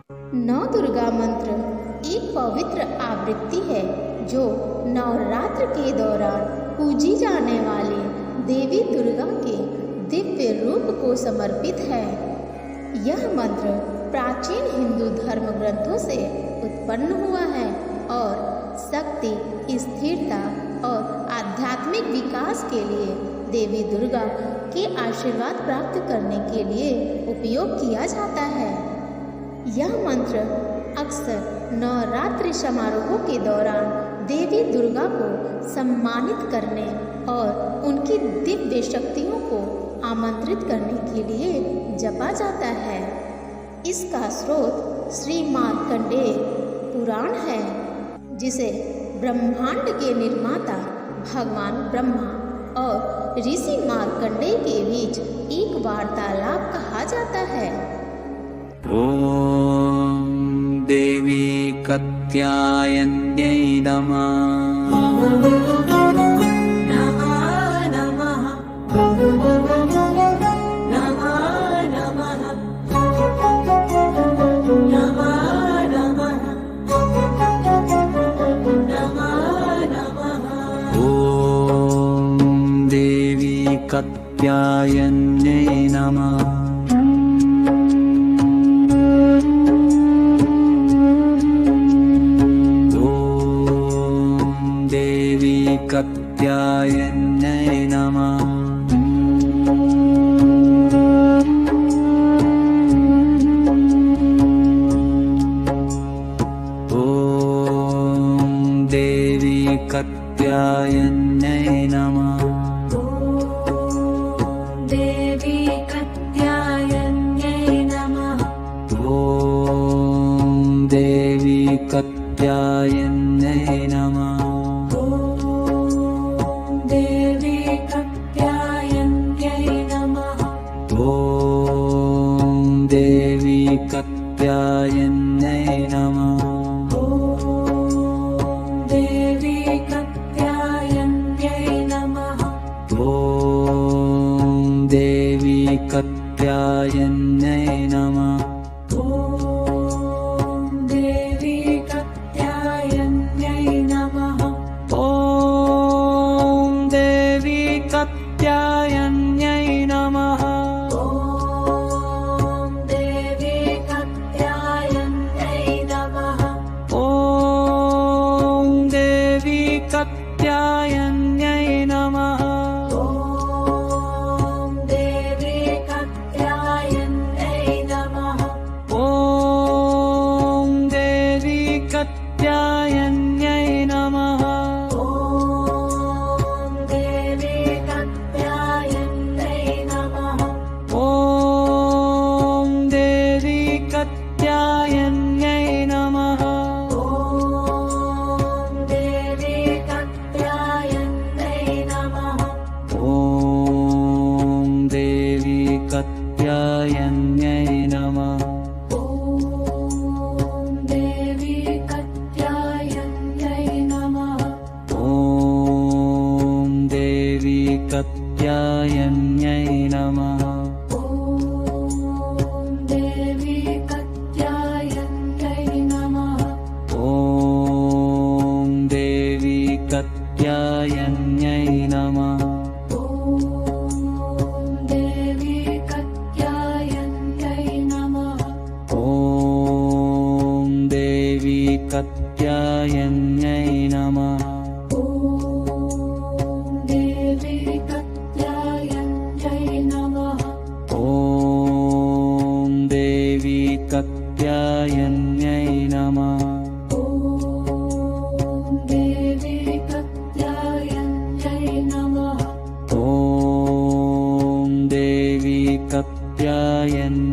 नौ दुर्गा मंत्र एक पवित्र आवृत्ति है जो नवरात्र के दौरान पूजी जाने वाली देवी दुर्गा के दिव्य रूप को समर्पित है। यह मंत्र प्राचीन हिंदू धर्म ग्रंथों से उत्पन्न हुआ है और शक्ति, स्थिरता और आध्यात्मिक विकास के लिए देवी दुर्गा के आशीर्वाद प्राप्त करने के लिए उपयोग किया जाता है। यह मंत्र अक्सर नवरात्रि समारोहों के दौरान देवी दुर्गा को सम्मानित करने और उनकी दिव्य शक्तियों को आमंत्रित करने के लिए जपा जाता है। इसका स्रोत श्री मार्कंडेय पुराण है, जिसे ब्रह्मांड के निर्माता भगवान ब्रह्मा और ऋषि मार्कंडेय के बीच एक वार्तालाप कहा जाता है। ओम देवी कात्यायन्यै नमः। ओम देवी कात्यायन्यै नमः। कात्यायन्यै नमः। ओम देवी कात्यायन्यै नमः। देवी कात्यायन्यै नमः। ओम देवी कात्यायन्यै नमः। ओम देवी कात्यायन्यै नमः। ओम देवी कात्यायन्यै नमः। ओम देवी कात्यायन्यै नमः। ओम देवी कात्यायन्यै नमः। ओम देवी कात्यायन्यै नमः। कात्यायन्यै नमः। ओम देवी कात्यायन्यै नमः। ओम देवी कात्यायन्यै नमः। ओम देवी कात्यायन्यै नमः। ओम देवी कात्यायन्यै नमः। ओम देवी कात्यायन्यै नमः। ओम देवी कात्यायन्यै नमः। ओम देवी कात्यायन्यै नमः। ओम देवी कात्यायन्यै नमः। ओम देवी कात्यायन्यै नमः। ओम देवी कात्यायन्यै नमः। ओम देवी कात्यायन्यै नमः। ओम देवी कात्यायन्यै नमः। ओम देवी कात्यायन्यै नमः। ओम देवी कात्यायन्यै नमः। ओम देवी कात्यायन्यै